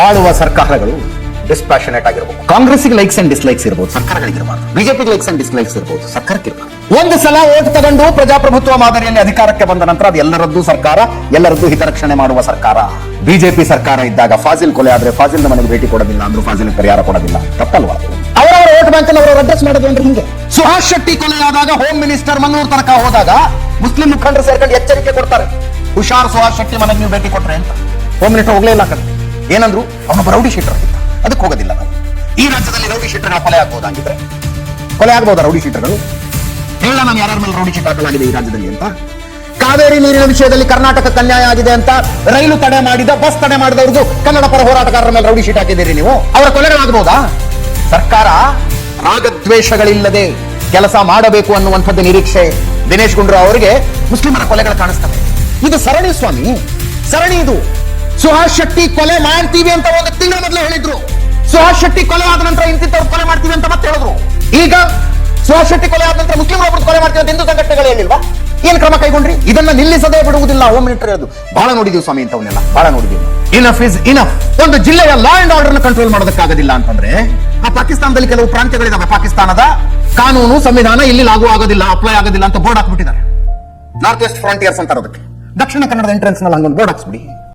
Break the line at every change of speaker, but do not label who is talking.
ಆಳುವ ಸರ್ಕಾರಗಳು ಡಿಸ್ಪ್ಯಾಷನೇಟ್ ಆಗಿರಬಹುದು. ಕಾಂಗ್ರೆಸ್ಗೆ ಲೈಕ್ಸ್ ಅಂಡ್ ಡಿಸ್ಲೈಕ್ಸ್ ಇರಬಹುದು, ಸರ್ಕಾರಗಳಿಗಿರಬಾರ್ದು. ಬಿಜೆಪಿಗೆ ಲೈಕ್ಸ್ ಅಂಡ್ ಡಿಸ್ಲೈಕ್ಸ್ ಇರಬಹುದು, ಸರ್ಕಾರಕ್ಕೆ ಇರಬಾರ್ದು. ಒಂದು ಸಲ ಓಟ್ ತಗೊಂಡು ಪ್ರಜಾಪ್ರಭುತ್ವ ಮಾದರಿಯಲ್ಲಿ ಅಧಿಕಾರಕ್ಕೆ ಬಂದ ನಂತರ ಅದು ಎಲ್ಲರದ್ದು ಸರ್ಕಾರ, ಎಲ್ಲರದ್ದು ಹಿತರಕ್ಷಣೆ ಮಾಡುವ ಸರ್ಕಾರ. ಬಿಜೆಪಿ ಸರ್ಕಾರ ಇದ್ದಾಗ ಫಾಜಿಲ್ ಕೊಲೆ ಆದ್ರೆ ಫಾಜಿಲ್ ಮನೆಗೆ ಭೇಟಿ ಕೊಡೋದಿಲ್ಲ ಅಂದ್ರೂ ಫಾಜಿಲ್ ಪರಿಹಾರ ಕೊಡೋದಿಲ್ಲ, ತಪ್ಪಲ್ವಾ? ಅವರವರ ವೋಟ್ ಬ್ಯಾಂಕ್ ಅನ್ನು ಅವರು ಅಡ್ರೆಸ್ ಮಾಡೋದು ಅಂದ್ರೆ ಹಿಂಗೆ. ಸುಹಾಸ್ ಶೆಟ್ಟಿ ಕೊಲೆಯಾದಾಗ ಹೋಮ್ ಮಿನಿಸ್ಟರ್ ಮಂಗಳೂರು ತನಕ ಹೋದಾಗ ಮುಸ್ಲಿಂ ಮುಖಂಡರು ಸೇರ್ಕೊಂಡು ಎಚ್ಚರಿಕೆ ಕೊಡ್ತಾರೆ, ಹುಷಾರ್ ಸುಹಾಸ್ ಶೆಟ್ಟಿ ಮನೆಗೆ ನೀವು ಭೇಟಿ ಕೊಟ್ರೆ ಅಂತ. ಹೋಮ್ ಮಿನಿಸ್ಟರ್ ಹೋಗ್ಲೇ ಇಲ್ಲ ಕಡೆ. ಏನಂದ್ರು? ಅವನೊಬ್ಬ ರೌಡಿ ಶೀಟರ್ ಆಗಿದ್ದ, ಅದಕ್ಕೆ ಹೋಗೋದಿಲ್ಲ ನಾವು. ಈ ರಾಜ್ಯದಲ್ಲಿ ರೌಡಿ ಶೀಟರ್ಗಳ ಕೊಲೆ ಆಗ್ಬೋದಾಗಿದ್ರೆ ಕೊಲೆ ಆಗ್ಬೋದಾ? ರೌಡಿ ಶೀಟರ್ಗಳು ಹೇಳ, ನಾನು ಯಾರ್ಯಾರ ಮೇಲೆ ರೌಡಿ ಶೀಟರ್ ಹಾಕಲಾಗಿದೆ ಈ ರಾಜ್ಯದಲ್ಲಿ ಅಂತ. ಕಾವೇರಿ ನೀರಿನ ವಿಷಯದಲ್ಲಿ ಕರ್ನಾಟಕಕ್ಕೆ ಅನ್ಯಾಯ ಆಗಿದೆ ಅಂತ ರೈಲು ತಡೆ ಮಾಡಿದ, ಬಸ್ ತಡೆ ಮಾಡಿದವ್ರಿಗೂ ಕನ್ನಡ ಪರ ಹೋರಾಟಗಾರರ ಮೇಲೆ ರೌಡಿ ಶೀಟ್ ಹಾಕಿದ್ದೀರಿ ನೀವು. ಅವರ ಕೊಲೆಗಳಾಗಬಹುದಾ? ಸರ್ಕಾರ ರಾಗದ್ವೇಷಗಳಿಲ್ಲದೆ ಕೆಲಸ ಮಾಡಬೇಕು ಅನ್ನುವಂಥದ್ದು ನಿರೀಕ್ಷೆ ದಿನೇಶ್ ಗುಂಡೂರಾವ್ ಅವರಿಗೆ ಮುಸ್ಲಿಮರ ಕೊಲೆಗಳು ಕಾಣಿಸ್ತವೆ. ಇದು ಸರಣಿ ಸ್ವಾಮಿ, ಸರಣಿ ಇದು. ಸುಹಾಸ್ ಶೆಟ್ಟಿ ಕೊಲೆ ಮಾಡ್ತೀವಿ ಅಂತ ಒಂದು ತಿಂಗಳ ಮೊದಲೇ ಹೇಳಿದ್ರು. ಸುಹಾಸ್ ಶೆಟ್ಟಿ ಕೊಲೆ ಆದ ನಂತರ ಇಂತಿಂತವ್ರು ಕೊಲೆ ಮಾಡ್ತೀವಿ ಅಂತ ಮತ್ತೆ ಹೇಳಿದ್ರು. ಈಗ ಸುಹಾಸ್ ಶೆಟ್ಟಿ ಕೊಲೆ ಆದ ನಂತರ ಮುಸ್ಲಿಮರು ಒಬ್ಬರು ಕೊಲೆ ಮಾಡ್ತೀವಿ ಅಂತ ಹಿಂದೂ ಸಂಘಟನೆಗಳು ಹೇಳಿಲ್ವಾ? ಏನ್ ಕ್ರಮ ಕೈಗೊಂಡ್ರಿ? ಇದನ್ನ ನಿಲ್ಲಿಸದೇ ಬಿಡುವುದಿಲ್ಲ ಹೋಮ್ ಮಿನಿಸ್ಟರ್ ಹೇಳೋದು. ಬಹಳ ನೋಡಿದೀವಿ ಸ್ವಾಮಿ ಇಂಥವನ್ನೆಲ್ಲ, ಬಹಳ ನೋಡಿದೀವಿ. Enough is enough. ಒಂದು ಜಿಲ್ಲೆಯ ಲಾ ಅಂಡ್ ಆರ್ಡರ್ ಕಂಟ್ರೋಲ್ ಮಾಡೋದಕ್ಕಾಗೋದಿಲ್ಲ ಅಂತಂದ್ರೆ ಆ ಪಾಕಿಸ್ತಾನದಲ್ಲಿ ಕೆಲವು ಪ್ರಾಂತ್ಯಗಳಿದಾವೆ, ಪಾಕಿಸ್ತಾನದ ಕಾನೂನು ಸಂವಿಧಾನ ಇಲ್ಲಿ ಲಾಗೂ ಆಗೋದಿಲ್ಲ, ಅಪ್ಲೈ ಆಗೋದಿಲ್ಲ ಅಂತ ಬೋರ್ಡ್ ಹಾಕ್ಬಿಟ್ಟಿದ್ದಾರೆ. ನಾರ್ತ್ ವೆಸ್ಟ್ ಫ್ರಂಟಿಯರ್ಸ್ ಅಂತಾರೆ ಅದಕ್ಕೆ. ದಕ್ಷಿಣ ಕನ್ನಡದ ಎಂಟ್ರೆನ್ಸ್ ನಲ್ಲಿ ಹಂಗೊಂದು ಬೋರ್ಡ್ ಹಾಕ್ಸ್ಬಿಡಿ.